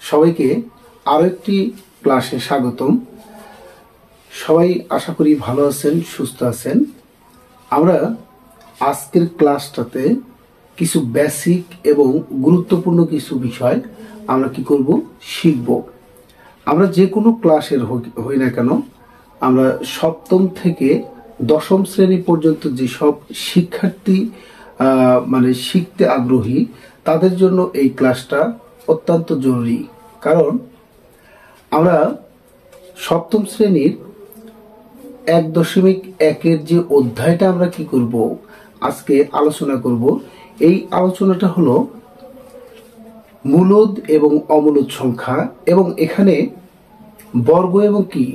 সবাইকে আরো একটি ক্লাসে স্বাগতম। সবাই আশা করি ভালো আছেন, সুস্থ আছেন। আমরা আজকের ক্লাসটাতে কিছু বেসিক এবং গুরুত্বপূর্ণ কিছু বিষয় আমরা কি করব, শিখব। আমরা যে কোনো ক্লাসের হই না কেন, আমরা সপ্তম থেকে দশম শ্রেণী পর্যন্ত যেসব শিক্ষার্থী শিখতে আগ্রহী তাদের জন্য এই ক্লাসটা অত্যন্ত জরুরি। কারণ আমরা সপ্তম শ্রেণীর 1.1 যে অধ্যায়টা আমরা কি করব, আজকে আলোচনা করব। এই আলোচনাটা হলো মূলদ এবং অমূলদ সংখ্যা, এবং এখানে বর্গ এবং কি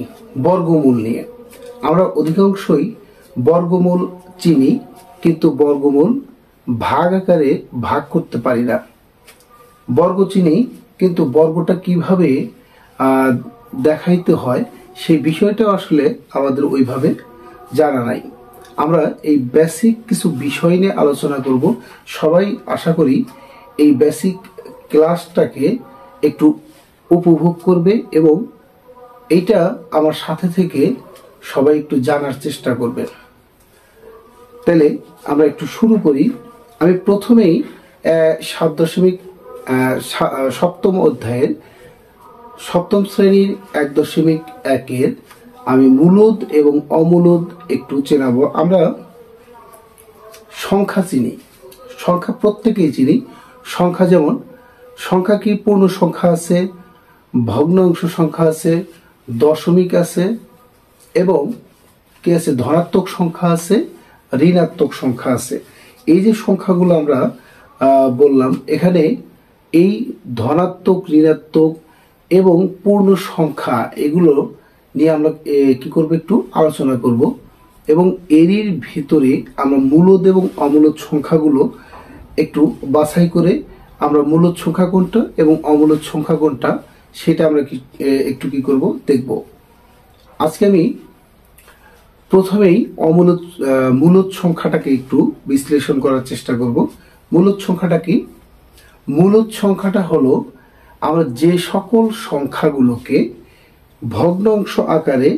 বর্গমূল নিয়ে। আমরা অধিকাংশই বর্গমূল চিনি, কিন্তু বর্গমূল ভাগ আকারে ভাগ করতে পারি না। বর্গ চিনি, কিন্তু বর্গটা কিভাবে দেখাইতে হয় সেই বিষয়টা আসলে আমাদের ওইভাবে জানা নাই। আমরা এই বেসিক কিছু বিষয় নিয়ে আলোচনা করব। সবাই আশা করি এই বেসিক ক্লাসটাকে একটু উপভোগ করবে এবং এইটা আমার সাথে থেকে সবাই একটু জানার চেষ্টা করবে। তাহলে আমরা একটু শুরু করি। আমি প্রথমেই 7.সপ্তম অধ্যায়ের সপ্তম শ্রেণীর 1.1 আমি মূলদ এবং অমূলদ একটু চেনাবো। আমরা সংখ্যা চিনি, সংখ্যা প্রত্যেকেই চিনি। সংখ্যা যেমন সংখ্যা কি পূর্ণ সংখ্যা আছে, ভগ্নাংশ সংখ্যা আছে, দশমিক আছে, এবং কি আছে, ধনাত্মক সংখ্যা আছে, ঋণাত্মক সংখ্যা আছে। এই যে সংখ্যাগুলো আমরা বললাম, এখানে এই ধনাত্মক, ঋণাত্মক এবং পূর্ণ সংখ্যা এগুলো নিয়ে আমরা কি করব, একটু আলোচনা করব। এবং এরই ভিতরে আমরা মূলদ এবং অমূলদ সংখ্যাগুলো একটু বাছাই করে আমরা মূলদ সংখ্যা কোনটা এবং অমূলদ সংখ্যা কোনটা সেটা আমরা একটু কি করব, দেখব। আজকে আমি প্রথমেই মূলদ সংখ্যাটাকে একটু বিশ্লেষণ করার চেষ্টা করব। মূলদ সংখ্যাটা কি? মূলদ সংখ্যাটা হলো আমরা যে সকল সংখ্যাগুলোকে ভগ্নাংশ আকারে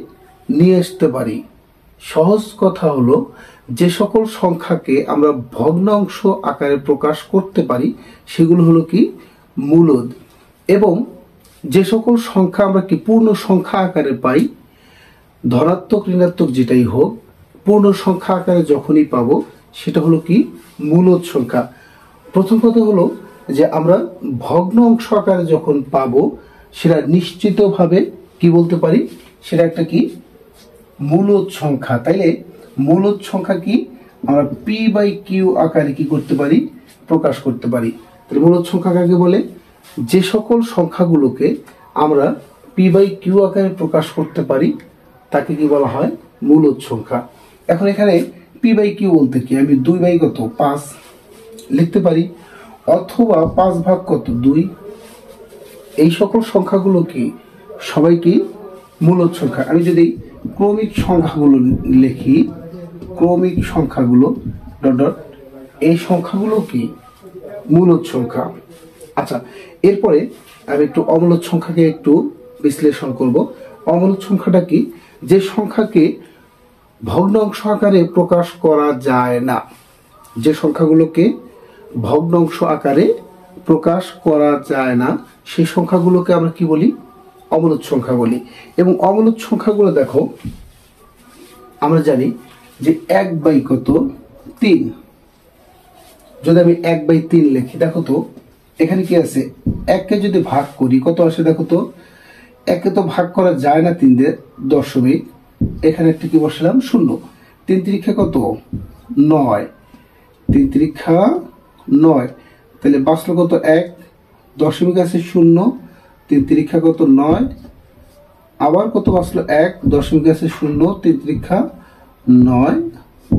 নিয়ে আসতে পারি। সহজ কথা হলো, যে সকল সংখ্যাকে আমরা ভগ্নাংশ আকারে প্রকাশ করতে পারি সেগুলো হলো কি মূলদ। এবং যে সকল সংখ্যা আমরা কি পূর্ণ সংখ্যা আকারে পাই, ধনাত্মক ঋণাত্মক যেটাই হোক, পূর্ণ সংখ্যা আকারে যখনই পাবো সেটা হলো কি মূলদ সংখ্যা। প্রথম কথা হলো যে আমরা ভগ্ন অংশ আকারে যখন পাবো সেটা নিশ্চিতভাবে কি বলতে পারি, সেটা একটা কি মূলদ সংখ্যা। তাইলে মূলদ সংখ্যা কি আমরা p/q আকারে কি করতে পারি, প্রকাশ করতে পারি। তাহলে মূলদ সংখ্যা কাকে বলে? যে সকল সংখ্যাগুলোকে আমরা p/q আকারে প্রকাশ করতে পারি তাকে কি বলা হয়, মূলদ সংখ্যা। এখন এখানে p/q বলতে কি, আমি 2/5 লিখতে পারি, অথবা 5 ভাগ কত 2। এই সকল সংখ্যাগুলো কি সবাই কি মূলদ সংখ্যা। আমি যদি ক্রমিক সংখ্যাগুলো লিখি, ক্রমিক সংখ্যাগুলো ডট ডট, এই সংখ্যাগুলো কি মূলদ সংখ্যা। আচ্ছা, এরপরে আমি একটু অমূলদ সংখ্যাকে একটু বিশ্লেষণ করব। অমূলদ সংখ্যাটা কি? যে সংখ্যাকে ভগ্নাংশ আকারে প্রকাশ করা যায় না। যে সংখ্যাগুলোকে ভগ্নাংশ আকারে প্রকাশ করা যায় না সেই সংখ্যাগুলোকে আমরা কি বলি, অমূলদ সংখ্যা বলি। এবং অমূলদ সংখ্যাগুলো দেখো, আমরা জানি যে 1/3। যদি আমি 1/3 লিখি, দেখো তো এখানে কি আছে, 1কে যদি ভাগ করি কত আসে, দেখো তো 1কে তো ভাগ করা যায় না 3 দিয়ে, দশমিক, এখানে একটা কি বসালাম 0। 3 তিরিক্ষা কত 9, 3 তিরিক্ষা 9, তাহলে বাঁচলো কত 1, দশমিক আছে 0, 3 তিরিক্ষা কত 9, আবার কত বাঁচলো 1, দশমিক আছে 0, 3 তিরিক্ষা 9,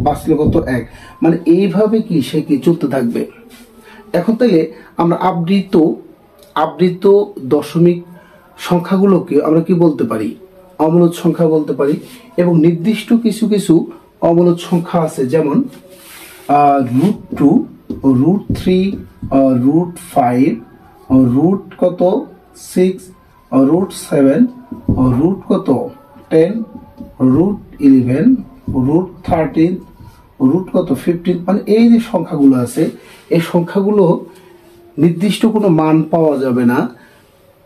বাঁচলো কত 1। মানে এইভাবে কি সে কি চলতে থাকবে। এখন তাইলে আমরা আবৃত দশমিক সংখ্যাগুলোকে আমরা কি বলতে পারি, অমূলদ সংখ্যা বলতে পারি। এবং নির্দিষ্ট কিছু কিছু অমূলদ সংখ্যা আছে, যেমন √2, √3, √5, √ কত 6 রুট 7 রুট কত 10 রুট 11 রুট 13 রুট কত 15। মানে এই যে সংখ্যাগুলো আছে এই সংখ্যাগুলো নির্দিষ্ট কোনো মান পাওয়া যাবে না।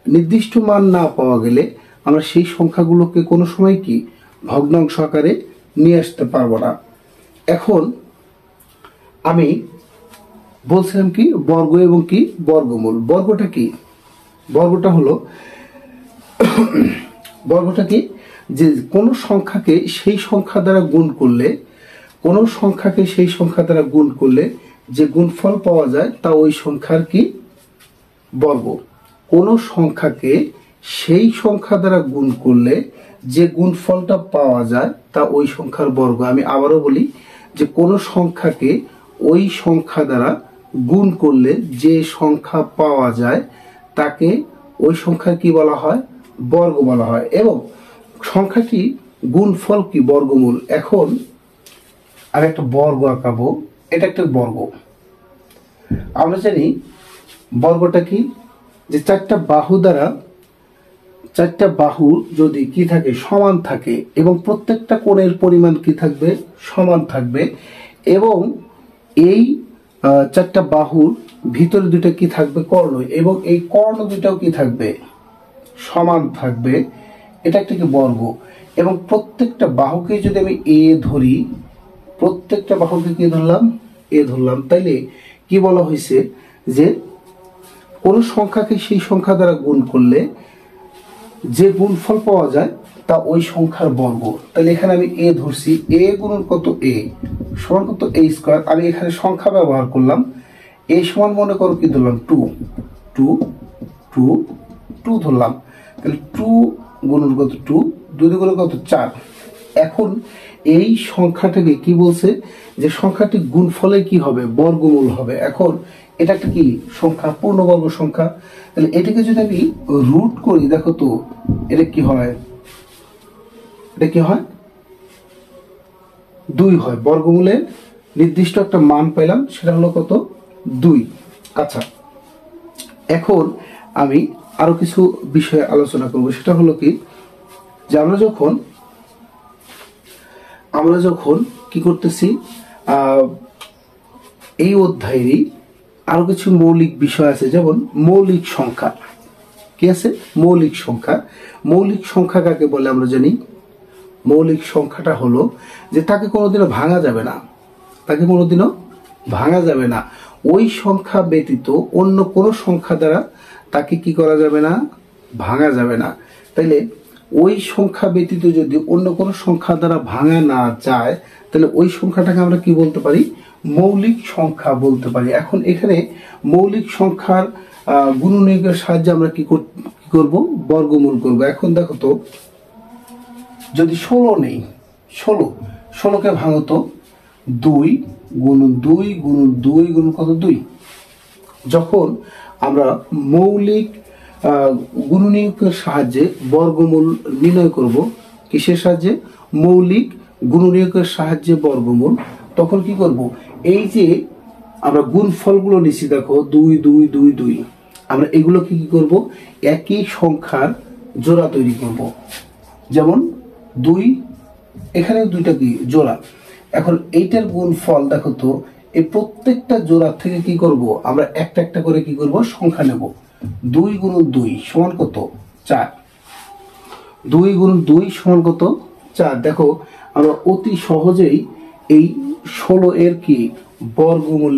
নির্দিষ্ট মান না পাওয়া গেলে আমরা সেই সংখ্যাগুলোকে কোনো সময় কি ভগ্নাংশ আকারে নিয়ে আসতে পারবো না। এখন আমি বলছিলাম কি বর্গ এবং কি বর্গমূল। বর্গটা কি? বর্গটা হলো বর্গটা কি যে কোনো সংখ্যাকে সেই সংখ্যা দ্বারা গুণ করলে, কোনো সংখ্যাকে সেই সংখ্যা দ্বারা গুণ করলে যে গুণফল পাওয়া যায় তা ওই সংখ্যার কি বর্গ। কোনো সংখ্যাকে সেই সংখ্যা দ্বারা গুণ করলে যে গুণফলটা পাওয়া যায় তা ওই সংখ্যার বর্গ। আমি আবারও বলি যে কোনো সংখ্যাকে ওই সংখ্যা দ্বারা গুণ করলে যে সংখ্যা পাওয়া যায় তাকে ওই সংখ্যার কি বলা হয়? বর্গ বলা হয়। এবং সংখ্যাটি গুণফল কি বর্গমূল। এখন আমি একটা বর্গ আঁকাবো, এটা একটা বর্গ। আমরা জানি বর্গটা কি যে চারটা বাহু দ্বারা, চারটা বাহু যদি কি থাকে সমান থাকে এবং প্রত্যেকটা কোণের পরিমাণ কি থাকবে সমান থাকবে, এবং এই চারটা বাহুর ভিতরে দুটো কি থাকবে কর্ণ, এবং এই কর্ণ দুটাও কি থাকবে সমান থাকবে, এটা একটা কি বর্গ। এবং প্রত্যেকটা বাহুকে যদি আমি এ ধরি, প্রত্যেকটা বাহুকে কি ধরলাম এ ধরলাম, তাইলে কি বলা হয়েছে যে কোন সংখ্যাকে সেই সংখ্যা দ্বারা গুণ করলে যে গুণফল পাওয়া যায় তা ওই সংখ্যার বর্গ। তাহলে এখানে আমি এ ধরছি, এ গুণন কত এ সমান কত এ স্কয়ার। আমি এখানে সংখ্যা ব্যবহার করলাম, এ সমান মনে করো কি ধরলাম 2 2 2 2 ধরলাম। তাহলে 2 গুণন কত 2 2 গুণন কত 4। এখন এই সংখ্যাটাকে কি বলছে যে সংখ্যাটি গুণফলে কি হবে বর্গমূল হবে। এখন এটা একটা কি সংখ্যা পূর্ণবর্গ সংখ্যা। তাহলে এটাকে যদি আমি রুট করি দেখো তো এটা কি হয়, এটা কি হয় 2 হয়। বর্গমূলের নির্দিষ্ট একটা মান পেলাম, সেটা হলো কত 2। আচ্ছা, এখন আমি আরো কিছু বিষয়ে আলোচনা করব। সেটা হলো কি যে আমরা যখন কি করতেছি এই অধ্যায়েরই আরো কিছু মৌলিক বিষয় আছে, যেমন মৌলিক সংখ্যা। কি আছে? মৌলিক সংখ্যা। মৌলিক সংখ্যা কাকে বলে আমরা জানি? মৌলিক সংখ্যাটা হলো যে তাকে কোনোদিনও ভাঙা যাবে না, তাকে কোনোদিনও ভাঙা যাবে না। ওই সংখ্যা ব্যতীত অন্য কোনো সংখ্যা দ্বারা তাকে কি করা যাবে না, ভাঙা যাবে না। তাইলে ওই সংখ্যা ব্যতীত যদি অন্য কোনো সংখ্যা দ্বারা ভাঙা না যায় তাহলে ওই সংখ্যাটাকে আমরা কি বলতে পারি? মৌলিক সংখ্যা বলতে পারি। এখন এখানে মৌলিক সংখ্যার গুণনীয়কের সাহায্যে আমরা কি করব? বর্গমূল করব। এখন দেখো তো যদি 16 নেই, 16কে ভাঙো তো 2 গুণন 2 গুণন 2 গুণন কত 2। যখন আমরা মৌলিক গুণনীয়কের সাহায্যে বর্গমূল নির্ণয় করব, কিসের সাহায্যে? মৌলিক গুণনীয়কের সাহায্যে বর্গমূল। তখন কি করব? এই যে আমরা গুণফলগুলো নিচ্ছি দেখো 2 2 2 2, আমরা এগুলোকে কি করব? একই সংখ্যার জোড়া তৈরি করব। যেমন 2 এখানে দুইটা কি জোড়া। এখন এইটার গুণফল দেখো তো এই প্রত্যেকটা জোড়া থেকে কি করব? আমরা একটা একটা করে কি করব? সংখ্যা নেব। 2 গুণন 2 সমান কত 4। 2 গুণন 2 সমান কত 4। দেখো আমরা অতি সহজেই এই 16 এর কি বর্গমূল